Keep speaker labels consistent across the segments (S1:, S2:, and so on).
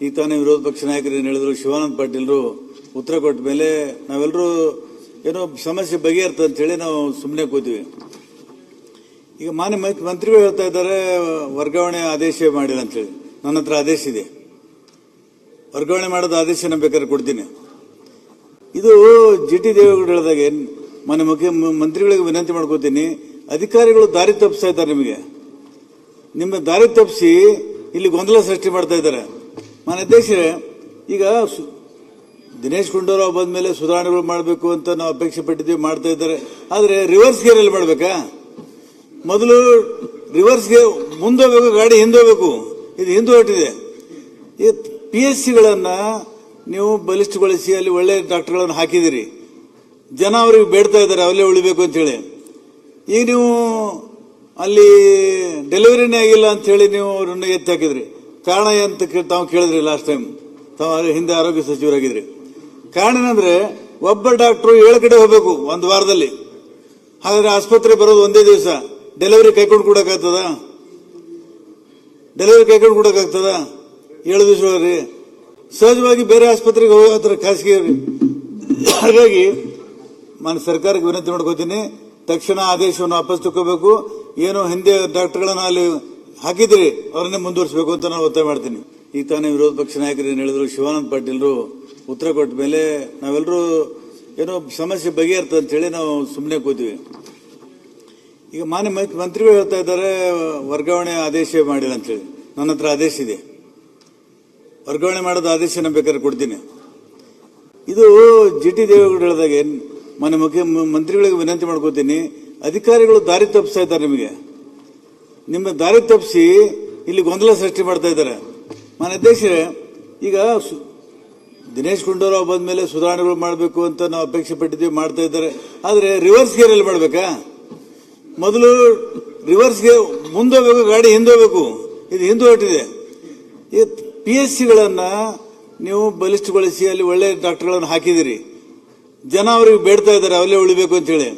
S1: ಈಗ ತಾನೇ ವಿರೋಧ ಪಕ್ಷ ನಾಯಕರು ಏನು ಹೇಳಿದ್ರು, ಶಿವಾನಂದ ಪಾಟೀಲ್ರು ಉತ್ತರ ಕೊಟ್ಟ ಮೇಲೆ ನಾವೆಲ್ಲರೂ ಏನೋ ಸಮಸ್ಯೆ ಬಗೆಹರ್ತದೆ ಅಂತ ಹೇಳಿ ನಾವು ಸುಮ್ಮನೆ ಕೂತೀವಿ. ಈಗ ಮಾನ್ಯ ಮಂತ್ರಿಗಳು ಹೇಳ್ತಾ ಇದ್ದಾರೆ ವರ್ಗಾವಣೆ ಆದೇಶ ಮಾಡಿಲ್ಲ ಅಂತ ಹೇಳಿ. ನನ್ನ ಹತ್ರ ಆದೇಶ ಇದೆ, ವರ್ಗಾವಣೆ ಮಾಡೋದು ಆದೇಶ ಬೇಕಾದ್ರೆ ಕೊಡ್ತೀನಿ. ಇದು ಜಿಟಿ ದೇವೇಗೌಡರು ಹೇಳಿದಾಗ ಮಾನ್ಯ ಮಂತ್ರಿಗಳಿಗೆ ವಿನಂತಿ ಮಾಡ್ಕೋತೀನಿ, ಅಧಿಕಾರಿಗಳು ದಾರಿ ತಪ್ಪಿಸ್ತಾ ಇದ್ದಾರೆ. ನಿಮ್ಮ ದಾರಿ ತಪ್ಪಿಸಿ ಇಲ್ಲಿ ಗೊಂದಲ ಸೃಷ್ಟಿ ಮಾಡ್ತಾ ಇದ್ದಾರೆ. ಮಾನ್ಯ ಅಧ್ಯಕ್ಷರೇ, ಈಗ ದಿನೇಶ್ ಗುಂಡೂರಾವ್ ಬಂದ ಮೇಲೆ ಸುಧಾರಣೆಗಳು ಮಾಡಬೇಕು ಅಂತ ನಾವು ಅಪೇಕ್ಷೆ ಪಟ್ಟಿದ್ದೀವಿ, ಮಾಡ್ತಾ ಇದ್ದಾರೆ. ಆದರೆ ರಿವರ್ಸ್ ಗೇರ್ ಅಲ್ಲಿ ಮಾಡಬೇಕಾ? ಮೊದಲು ರಿವರ್ಸ್ ಗೇರ್ ಮುಂದೋಗ್ಬೇಕು, ಗಾಡಿ ಹಿಂದೋಗ್ಬೇಕು. ಇದು ಹಿಂದೆ ಹೊಟ್ಟಿದೆ. ಈ PSCಗಳನ್ನ ನೀವು ಬಲಿಷ್ಠಗೊಳಿಸಿ ಅಲ್ಲಿ ಒಳ್ಳೆ ಡಾಕ್ಟರ್ಗಳನ್ನು ಹಾಕಿದಿರಿ, ಜನ ಅವ್ರಿಗೆ ಬೇಡ್ತಾ ಇದ್ದಾರೆ ಅಲ್ಲೇ ಉಳಿಬೇಕು ಅಂತ ಹೇಳಿ. ಈಗ ನೀವು ಅಲ್ಲಿ ಡೆಲಿವರಿನೇ ಆಗಿಲ್ಲ ಅಂತ ಹೇಳಿ ನೀವು ಅವ್ರನ್ನ ಎತ್ತಿ ಹಾಕಿದ್ರಿ. ಕಾರಣ ಅಂತ ತಾವು ಕೇಳಿದ್ರಿ ಲಾಸ್ಟ್ ಟೈಮ್, ತಾವು ಹಿಂದೆ ಆರೋಗ್ಯ ಸಚಿವರಾಗಿದ್ರಿ. ಕಾರಣ ಏನಂದ್ರೆ ಒಬ್ಬ ಡಾಕ್ಟರ್ 7 ಕಡೆ ಹೋಗ್ಬೇಕು ಒಂದು ವಾರದಲ್ಲಿ. ಹಾಗಾದ್ರೆ ಆಸ್ಪತ್ರೆ ಬರೋದು ಒಂದೇ ದಿವಸ, ಡೆಲಿವರಿ ಕೈಕೊಂಡು ಕೊಡಕ್ಕಾಗ್ತದ? ಡೆಲಿವರಿ ಕೈಕೊಂಡು ಕೊಡಕ್ಕಾಗ್ತದ? 7 ದಿವಸ ಹೋಗ್ರಿ. ಸಹಜವಾಗಿ ಬೇರೆ ಆಸ್ಪತ್ರೆಗೆ ಹೋಗತ್ರ ಖಾಸಗಿ. ಹಾಗಾಗಿ ನಾನು ಸರ್ಕಾರಕ್ಕೆ ವಿನಂತಿ ಮಾಡ್ಕೋತೀನಿ, ತಕ್ಷಣ ಆದೇಶವನ್ನು ವಾಪಸ್ ತಗೋಬೇಕು. ಏನು ಹಿಂದೆ ಡಾಕ್ಟರ್ಗಳನ್ನ ಅಲ್ಲಿ ಹಾಕಿದ್ರಿ ಅವ್ರನ್ನೇ ಮುಂದುವರಿಸಬೇಕು ಅಂತ ನಾನು ಒತ್ತಾಯ ಮಾಡ್ತೀನಿ. ಈಗ ತಾನೇ ವಿರೋಧ ಪಕ್ಷ ನಾಯಕರು ಏನು ಹೇಳಿದ್ರು, ಶಿವಾನಂದ ಪಾಟೀಲ್ರು ಉತ್ತರ ಕೊಟ್ಟ ಮೇಲೆ ನಾವೆಲ್ಲರೂ ಏನೋ ಸಮಸ್ಯೆ ಬಗೆಹರ್ತದೆ ಅಂತ ಹೇಳಿ ನಾವು ಸುಮ್ಮನೆ ಕೂತೀವಿ. ಈಗ ಮಾನ್ಯ ಮಂತ್ರಿಗಳು ಹೇಳ್ತಾ ಇದ್ದಾರೆ ವರ್ಗಾವಣೆ ಆದೇಶ ಮಾಡಿಲ್ಲ ಅಂತ ಹೇಳಿ. ನನ್ನ ಹತ್ರ ಆದೇಶ ಇದೆ, ವರ್ಗಾವಣೆ ಮಾಡೋದು ಆದೇಶ ಬೇಕಾದ್ರೆ ಕೊಡ್ತೀನಿ. ಇದು ಜಿಟಿ ದೇವೇಗೌಡರು ಹೇಳಿದಾಗ ಮಾನ್ಯ ಮಂತ್ರಿಗಳಿಗೆ ವಿನಂತಿ ಮಾಡ್ಕೋತೀನಿ, ಅಧಿಕಾರಿಗಳು ದಾರಿ ತಪ್ಪಿಸ್ತಾ ಇದ್ದಾರೆ. ನಿಮ್ಮ ದಾರಿ ತಪ್ಪಿಸಿ ಇಲ್ಲಿ ಗೊಂದಲ ಸೃಷ್ಟಿ ಮಾಡ್ತಾ ಇದ್ದಾರೆ. ಮಾನ್ಯ ಅಧ್ಯಕ್ಷರೇ, ಈಗ ದಿನೇಶ್ ಗುಂಡೂರಾವ್ ಬಂದ ಮೇಲೆ ಸುಧಾರಣೆಗಳು ಮಾಡಬೇಕು ಅಂತ ನಾವು ಅಪೇಕ್ಷೆ ಪಟ್ಟಿದ್ದೀವಿ, ಮಾಡ್ತಾ ಇದ್ದಾರೆ. ಆದರೆ ರಿವರ್ಸ್ ಗೇರ್ ಅಲ್ಲಿ ಮಾಡಬೇಕಾ? ಮೊದಲು ರಿವರ್ಸ್ ಗೇರ್ ಮುಂದೋಗ್ಬೇಕು, ಗಾಡಿ ಹಿಂದೋಗ್ಬೇಕು. ಇದು ಹಿಂದೆ ಹೊಟ್ಟಿದೆ. ಈ PSCಗಳನ್ನ ನೀವು ಬಲಿಷ್ಠಗೊಳಿಸಿ ಅಲ್ಲಿ ಒಳ್ಳೆ ಡಾಕ್ಟರ್ಗಳನ್ನು ಹಾಕಿದಿರಿ, ಜನ ಅವ್ರಿಗೆ ಬೇಡ್ತಾ ಇದ್ದಾರೆ ಅಲ್ಲೇ ಉಳಿಬೇಕು ಅಂತ ಹೇಳಿ.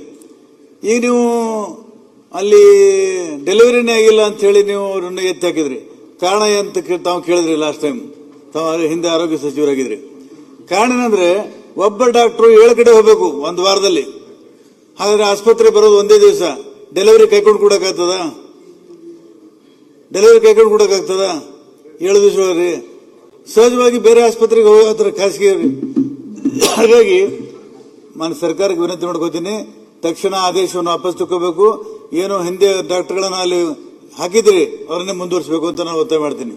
S1: ಈಗ ನೀವು ಅಲ್ಲಿ ಡೆಲಿವರಿನೇ ಆಗಿಲ್ಲ ಅಂತ ಹೇಳಿ ನೀವು ಅವ್ರನ್ನ ಎತ್ತಿ ಹಾಕಿದ್ರಿ. ಕಾರಣ ಅಂತ ತಾವು ಕೇಳಿದ್ರಿ ಲಾಸ್ಟ್ ಟೈಮ್, ತಾವು ಹಿಂದೆ ಆರೋಗ್ಯ ಸಚಿವರಾಗಿದ್ರಿ. ಕಾರಣ ಏನಂದ್ರೆ ಒಬ್ಬ ಡಾಕ್ಟರ್ 7 ಕಡೆ ಹೋಗ್ಬೇಕು ಒಂದು ವಾರದಲ್ಲಿ. ಹಾಗಾದ್ರೆ ಆಸ್ಪತ್ರೆ ಬರೋದು ಒಂದೇ ದಿವಸ, ಡೆಲಿವರಿ ಕೈಕೊಂಡು ಕೊಡಕ್ಕಾಗ್ತದ? ಡೆಲಿವರಿ ಕೈಕೊಂಡು ಕೊಡಕ್ಕಾಗ್ತದ? 7 ದಿವಸ ಹೋಗ್ರಿ. ಸಹಜವಾಗಿ ಬೇರೆ ಆಸ್ಪತ್ರೆಗೆ ಹೋಗತ್ರ ಖಾಸಗಿ. ಹಾಗಾಗಿ ನಾನು ಸರ್ಕಾರಕ್ಕೆ ವಿನಂತಿ ಮಾಡ್ಕೋತೀನಿ, ತಕ್ಷಣ ಆದೇಶವನ್ನು ವಾಪಸ್ ತಗೋಬೇಕು. ಏನು ಹಿಂದೆ ಡಾಕ್ಟರ್ಗಳನ್ನ ಅಲ್ಲಿ ಹಾಕಿದ್ರಿ ಅವ್ರನ್ನೇ ಮುಂದುವರಿಸಬೇಕು ಅಂತ ನಾನು ಒತ್ತಾಯ ಮಾಡ್ತೀನಿ.